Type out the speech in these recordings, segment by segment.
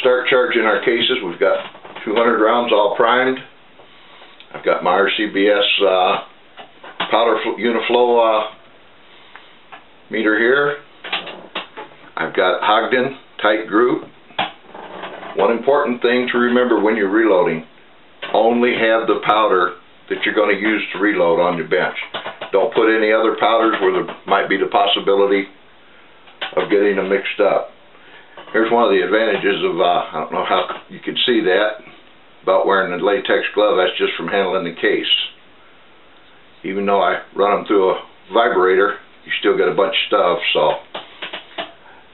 start charging our cases. We've got 200 rounds all primed. I've got my RCBS powder uniflow meter here. I've got Ogden tight group. One important thing to remember when you're reloading, only have the powder that you're going to use to reload on your bench. Don't put any other powders where there might be the possibility of getting them mixed up. Here's one of the advantages of, I don't know how you can see that, about wearing a latex glove. That's just from handling the case. Even though I run them through a vibrator, you still get a bunch of stuff, so.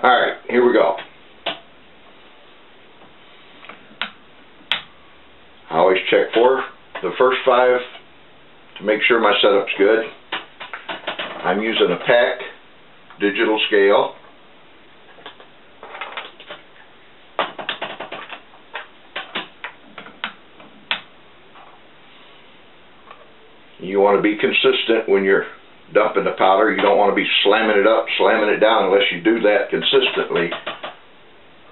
Alright, here we go. I always check for the first 5 to make sure my setup's good. I'm using a PAC digital scale. You want to be consistent when you're dumping the powder. You don't want to be slamming it up, slamming it down unless you do that consistently,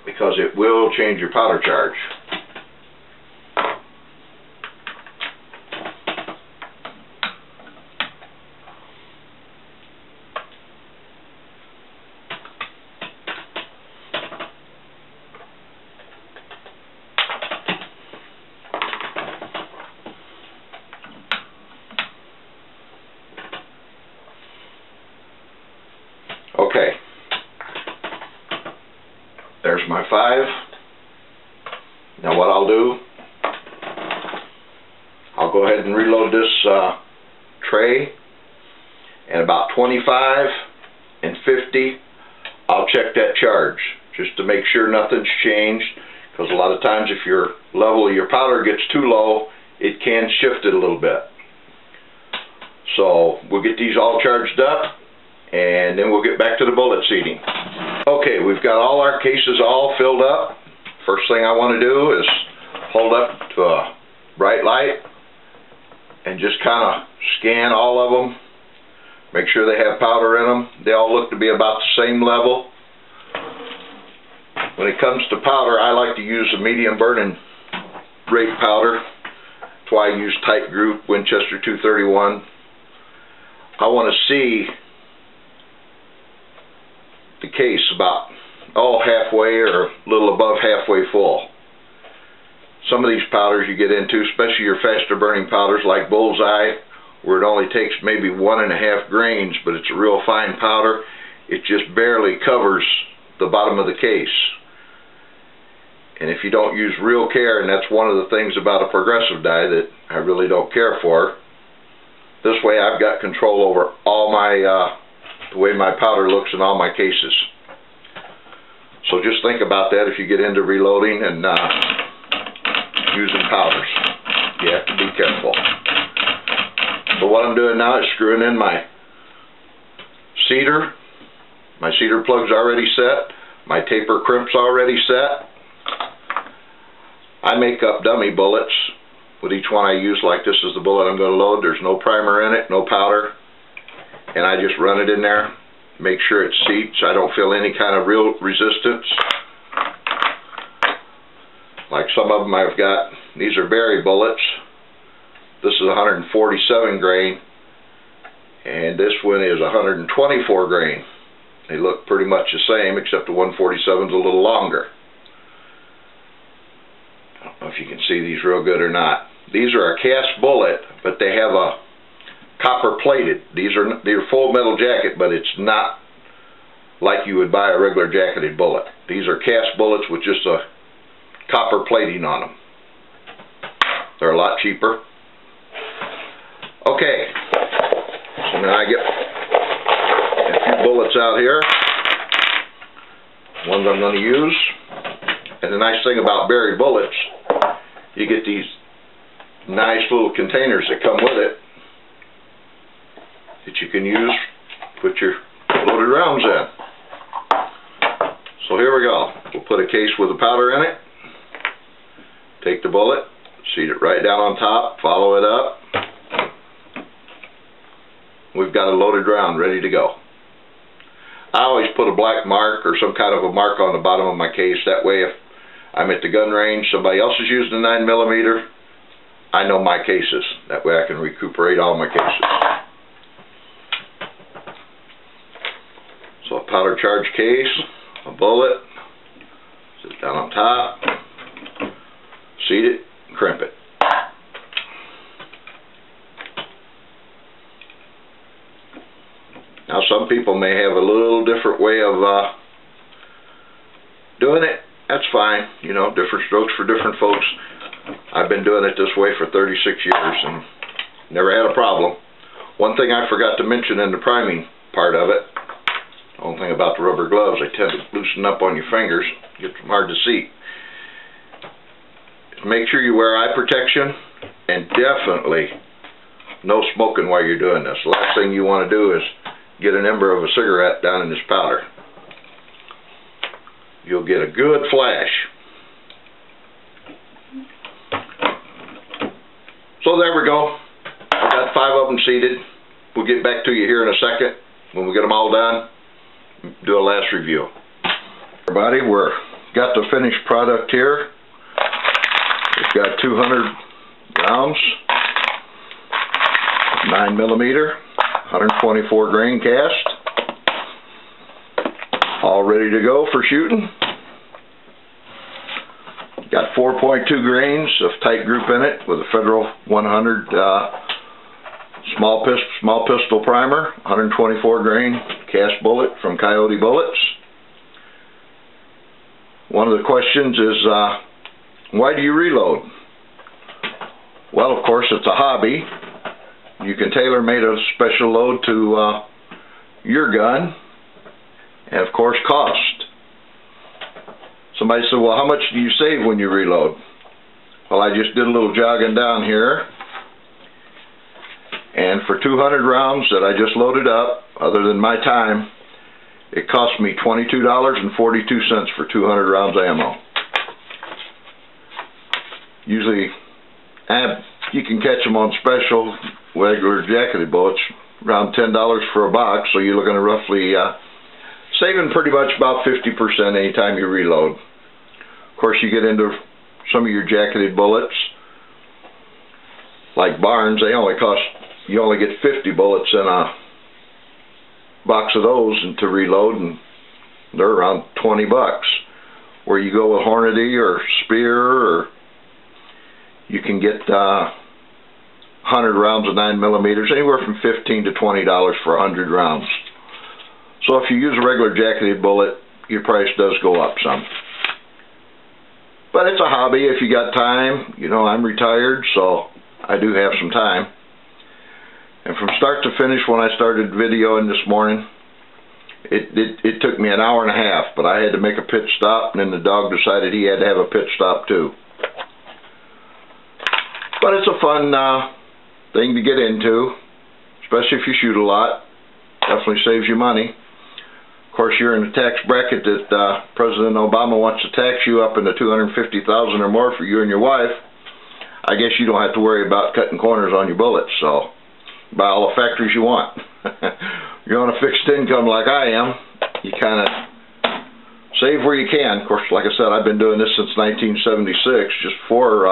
because it will change your powder charge. Okay, there's my 5. Now what I'll do, I'll go ahead and reload this tray, and about 25 and 50 I'll check that charge just to make sure nothing's changed, because a lot of times if your level of your powder gets too low, it can shift it a little bit. So we'll get these all charged up, and then we'll get back to the bullet seating. Okay, we've got all our cases all filled up. First thing I want to do is hold up to a bright light and just kind of scan all of them. Make sure they have powder in them. They all look to be about the same level. When it comes to powder, I like to use a medium burning rate powder. That's why I use tight group Winchester 231. I want to see the case about halfway or a little above halfway full. Some of these powders you get into, especially your faster burning powders like Bullseye, where it only takes maybe 1.5 grains, but it's a real fine powder. It just barely covers the bottom of the case. And if you don't use real care, and that's one of the things about a progressive die that I really don't care for, this way I've got control over all my the way my powder looks in all my cases. So just think about that if you get into reloading and using powders. You have to be careful. So what I'm doing now is screwing in my cedar. My cedar plug's already set. My taper crimp's already set. I make up dummy bullets. With each one I use, like this is the bullet I'm going to load. There's no primer in it, no powder. And I just run it in there, make sure it seats. I don't feel any kind of real resistance. Like some of them I've got, these are berry bullets. This is 147 grain, and this one is 124 grain. They look pretty much the same, except the 147 is a little longer. I don't know if you can see these real good or not. These are a cast bullet, but they have a copper plated. They're full metal jacket, but it's not like you would buy a regular jacketed bullet. These are cast bullets with just a copper plating on them. They're a lot cheaper. Okay, so now I get a few bullets out here, ones I'm going to use. And the nice thing about berry bullets, you get these nice little containers that come with it that you can use, put your loaded rounds in. So here we go. We'll put a case with the powder in it, take the bullet, seat it right down on top, follow it up. We've got a loaded round ready to go. I always put a black mark or some kind of a mark on the bottom of my case. That way if I'm at the gun range, somebody else is using a 9mm, I know my cases. That way I can recuperate all my cases. So a powder charge case, a bullet, sit it down on top, seat it, crimp it. Now some people may have a little different way of doing it. That's fine, you know, different strokes for different folks. I've been doing it this way for 36 years and never had a problem. One thing I forgot to mention in the priming part of it, the only thing about the rubber gloves, they tend to loosen up on your fingers, get them hard to see. Make sure you wear eye protection, and definitely no smoking while you're doing this. The last thing you want to do is get an ember of a cigarette down in this powder. You'll get a good flash. So there we go. I've got 5 of them seated. We'll get back to you here in a second when we get them all done. Do a last review. Everybody, we're got the finished product here. We've got 200 rounds, 9mm, 124 grain cast, all ready to go for shooting. Got 4.2 grains of tight group in it with a Federal 100 small pistol primer, 124 grain cast bullet from Coyote Bullets. One of the questions is, why do you reload? Well, of course, it's a hobby. You can tailor-made a special load to your gun, and of course, cost. Somebody said, well, how much do you save when you reload? Well, I just did a little jogging down here, and for 200 rounds that I just loaded up, other than my time, it cost me $22.42 for 200 rounds of ammo. Usually, you can catch them on special, regular jacketed bullets, around $10 for a box, so you're looking at roughly saving pretty much about 50% anytime you reload. Of course, you get into some of your jacketed bullets, like Barnes, you only get 50 bullets in a box of those to reload, and they're around 20 bucks. Where you go with Hornady or Spear, or you can get 100 rounds of 9mm, anywhere from $15 to $20 for 100 rounds. So if you use a regular jacketed bullet, your price does go up some. But it's a hobby if you got time. You know, I'm retired, so I do have some time. And from start to finish, when I started videoing this morning, it took me an hour and a half, but I had to make a pit stop, and then the dog decided he had to have a pit stop too. But it's a fun thing to get into, especially if you shoot a lot. Definitely saves you money. Of course, you're in the tax bracket that President Obama wants to tax you up into $250,000 or more for you and your wife. I guess you don't have to worry about cutting corners on your bullets, so buy all the factories you want. You're on a fixed income like I am, you kind of save where you can. Of course, like I said, I've been doing this since 1976, just for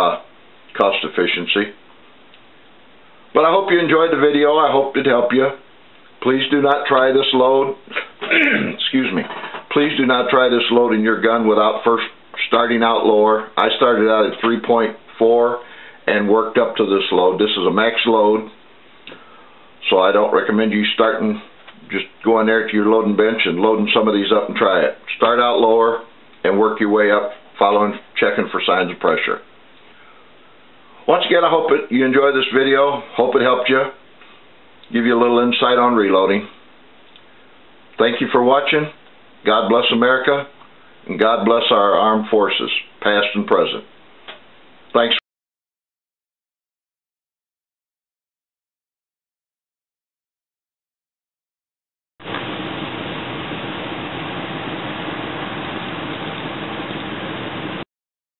cost efficiency. But I hope you enjoyed the video. I hope it helped you. Please do not try this load. Excuse me. Please do not try this load in your gun without first starting out lower. I started out at 3.4 and worked up to this load. This is a max load, so I don't recommend you starting, just going there to your loading bench and loading some of these up and try it. Start out lower and work your way up, checking for signs of pressure. Once again, I hope you enjoyed this video. Hope it helped you, give you a little insight on reloading. Thank you for watching. God bless America, and God bless our armed forces, past and present. Thanks.